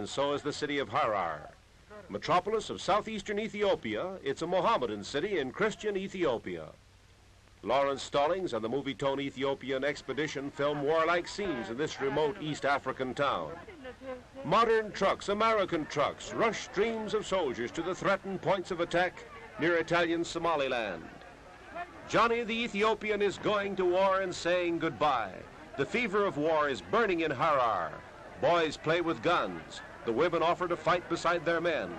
And so is the city of Harar. Metropolis of southeastern Ethiopia, it's a Mohammedan city in Christian Ethiopia. Lawrence Stallings and the movie-tone Ethiopian Expedition film warlike scenes in this remote East African town. Modern trucks, American trucks, rush streams of soldiers to the threatened points of attack near Italian Somaliland. Johnny the Ethiopian is going to war and saying goodbye. The fever of war is burning in Harar. Boys play with guns. The women offer to fight beside their men.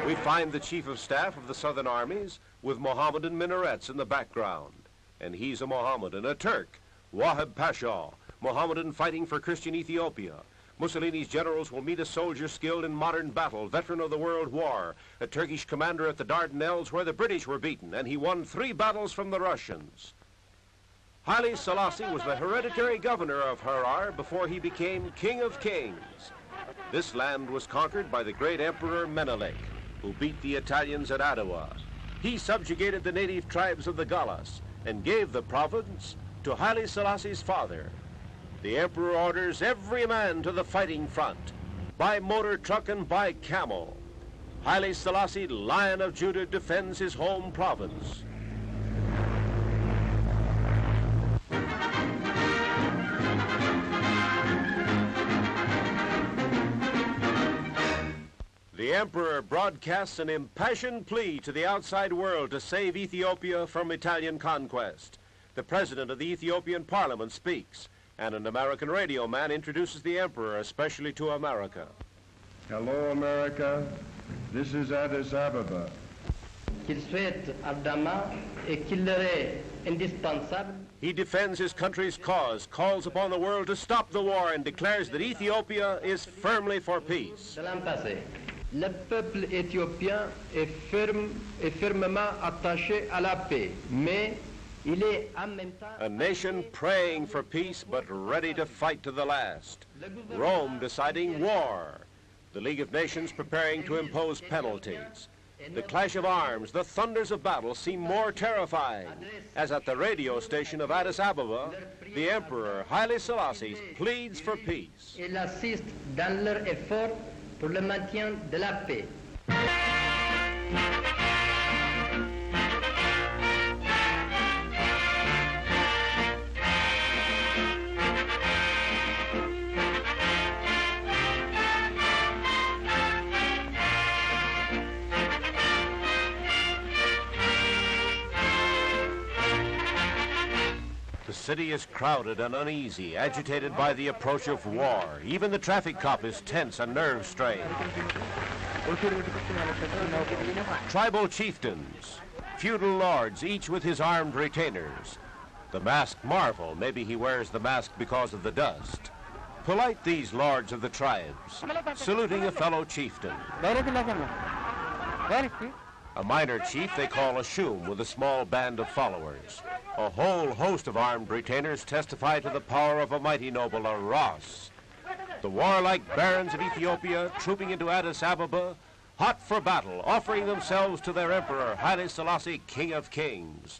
We find the chief of staff of the southern armies with Mohammedan minarets in the background. And he's a Mohammedan, a Turk, Wahab Pasha, Mohammedan fighting for Christian Ethiopia. Mussolini's generals will meet a soldier skilled in modern battle, veteran of the World War, a Turkish commander at the Dardanelles where the British were beaten, and he won 3 battles from the Russians. Haile Selassie was the hereditary governor of Harar before he became King of Kings. This land was conquered by the great Emperor Menelik, who beat the Italians at Adwa. He subjugated the native tribes of the Gallas and gave the province to Haile Selassie's father. The emperor orders every man to the fighting front, by motor truck and by camel. Haile Selassie, Lion of Judah, defends his home province. The emperor broadcasts an impassioned plea to the outside world to save Ethiopia from Italian conquest. The president of the Ethiopian parliament speaks, and an American radio man introduces the emperor, especially to America. Hello, America. This is Addis Ababa. He defends his country's cause, calls upon the world to stop the war, and declares that Ethiopia is firmly for peace. Le peuple éthiopien est fermement attaché à la paix, mais il est en même temps... A nation praying for peace but ready to fight to the last. Rome deciding war. The League of Nations preparing to impose penalties. The clash of arms, the thunders of battle seem more terrifying, as at the radio station of Addis Ababa, the Emperor Haile Selassie pleads for peace. Il assiste dans leur effort pour le maintien de la paix. The city is crowded and uneasy, agitated by the approach of war. Even the traffic cop is tense and nerve-strained. Tribal chieftains, feudal lords, each with his armed retainers. The masked marvel, maybe he wears the mask because of the dust. Polite these lords of the tribes, saluting a fellow chieftain. A minor chief they call a shum with a small band of followers. A whole host of armed retainers testify to the power of a mighty noble, a Ras. The warlike barons of Ethiopia trooping into Addis Ababa, hot for battle, offering themselves to their emperor, Haile Selassie, King of Kings.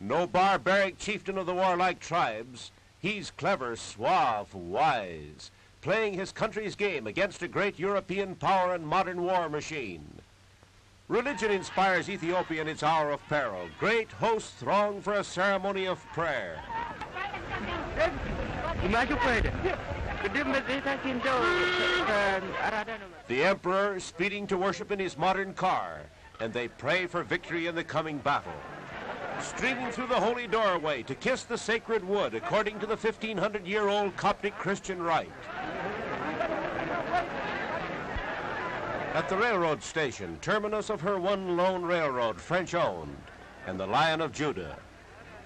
No barbaric chieftain of the warlike tribes, he's clever, suave, wise, playing his country's game against a great European power and modern war machine. Religion inspires Ethiopia in its hour of peril. Great hosts throng for a ceremony of prayer. The emperor speeding to worship in his modern car, and they pray for victory in the coming battle. Streaming through the holy doorway to kiss the sacred wood according to the 1,500-year-old Coptic Christian rite. At the railroad station, terminus of her one lone railroad, French-owned, and the Lion of Judah.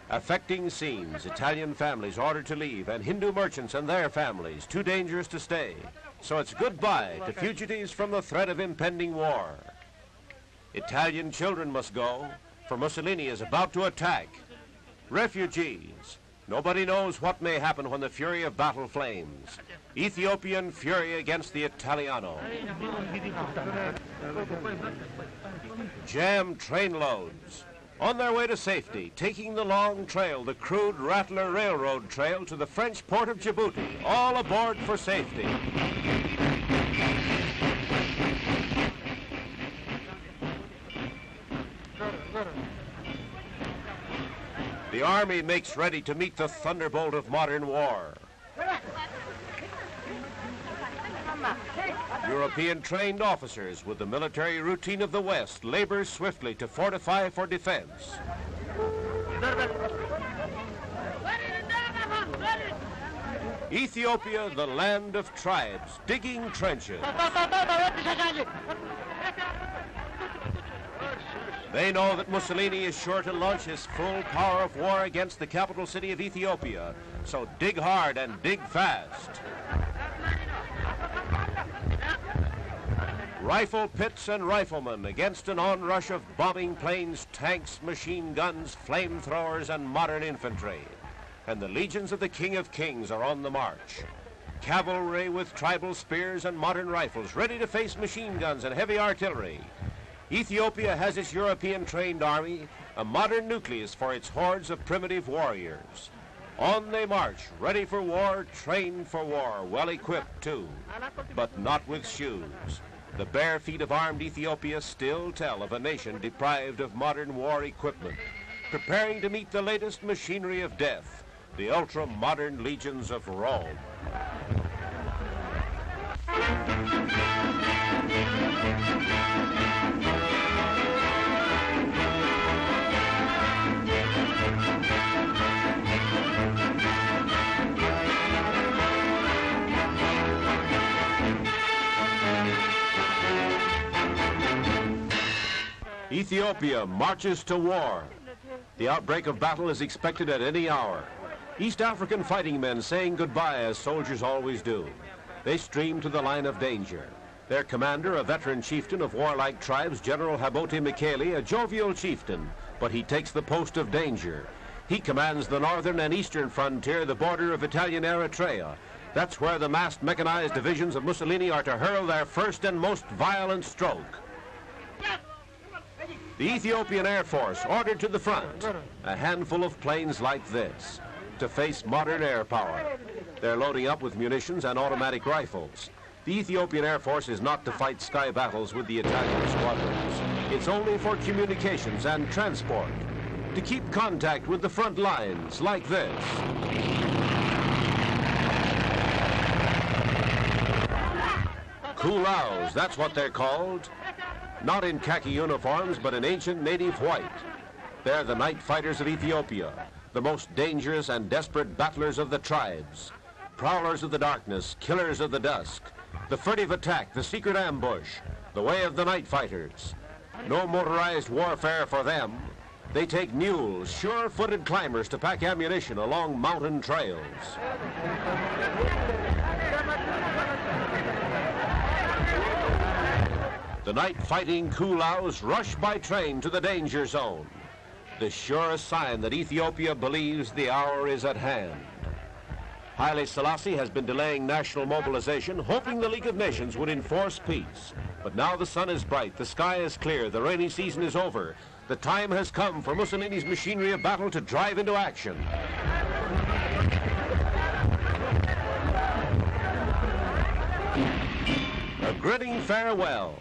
Affecting scenes, Italian families ordered to leave, and Hindu merchants and their families, too dangerous to stay. So it's goodbye to fugitives from the threat of impending war. Italian children must go, for Mussolini is about to attack. Refugees. Nobody knows what may happen when the fury of battle flames. Ethiopian fury against the Italiano. Jammed train loads, On their way to safety, taking the long trail, the crude Rattler Railroad Trail to the French port of Djibouti, all aboard for safety. The Army makes ready to meet the thunderbolt of modern war. European trained officers with the military routine of the West labor swiftly to fortify for defense. Ethiopia, the land of tribes, digging trenches. They know that Mussolini is sure to launch his full power of war against the capital city of Ethiopia, so dig hard and dig fast. Rifle pits and riflemen against an onrush of bombing planes, tanks, machine guns, flamethrowers, and modern infantry. And the legions of the King of Kings are on the march. Cavalry with tribal spears and modern rifles, ready to face machine guns and heavy artillery. Ethiopia has its European-trained army, a modern nucleus for its hordes of primitive warriors. On they march, ready for war, trained for war, well-equipped too, but not with shoes. The bare feet of armed Ethiopia still tell of a nation deprived of modern war equipment, preparing to meet the latest machinery of death, the ultra-modern legions of Rome. Ethiopia marches to war. The outbreak of battle is expected at any hour. East African fighting men saying goodbye as soldiers always do. They stream to the line of danger. Their commander, a veteran chieftain of warlike tribes, General Habote Mekele, a jovial chieftain, but he takes the post of danger. He commands the northern and eastern frontier, the border of Italian Eritrea. That's where the massed mechanized divisions of Mussolini are to hurl their first and most violent stroke. The Ethiopian Air Force ordered to the front, a handful of planes like this, to face modern air power. They're loading up with munitions and automatic rifles. The Ethiopian Air Force is not to fight sky battles with the Italian squadrons. It's only for communications and transport, to keep contact with the front lines like this. Kulaus, that's what they're called. Not in khaki uniforms, but in ancient native white. They're the night fighters of Ethiopia, the most dangerous and desperate battlers of the tribes. Prowlers of the darkness, killers of the dusk. The furtive attack, the secret ambush, the way of the night fighters. No motorized warfare for them. They take mules, sure-footed climbers to pack ammunition along mountain trails. The night-fighting Kulaus rush by train to the danger zone, the surest sign that Ethiopia believes the hour is at hand. Haile Selassie has been delaying national mobilization, hoping the League of Nations would enforce peace. But now the sun is bright, the sky is clear, the rainy season is over. The time has come for Mussolini's machinery of battle to drive into action. A grinning farewell.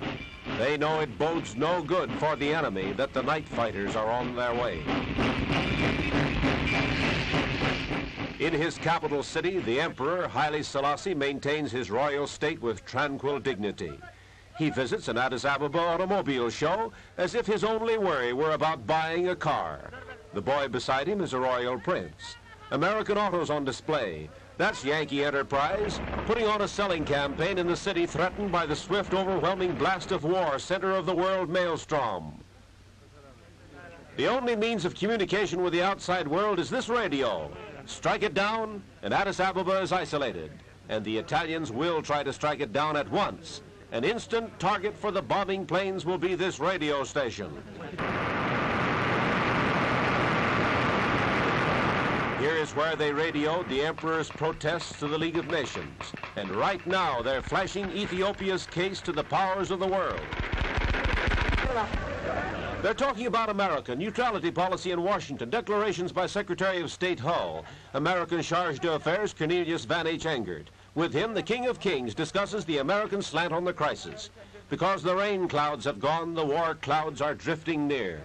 They know it bodes no good for the enemy that the night fighters are on their way. In his capital city, the Emperor Haile Selassie maintains his royal state with tranquil dignity. He visits an Addis Ababa automobile show as if his only worry were about buying a car. The boy beside him is a royal prince. American autos on display. That's Yankee enterprise, putting on a selling campaign in the city threatened by the swift, overwhelming blast of war, center of the world maelstrom. The only means of communication with the outside world is this radio. Strike it down, and Addis Ababa is isolated. And the Italians will try to strike it down at once. An instant target for the bombing planes will be this radio station. Here is where they radioed the Emperor's protests to the League of Nations. And right now, they're flashing Ethiopia's case to the powers of the world. They're talking about America, neutrality policy in Washington, declarations by Secretary of State Hull, American Charge d'Affaires Cornelius Van H. Engert. With him, the King of Kings discusses the American slant on the crisis. Because the rain clouds have gone, the war clouds are drifting near.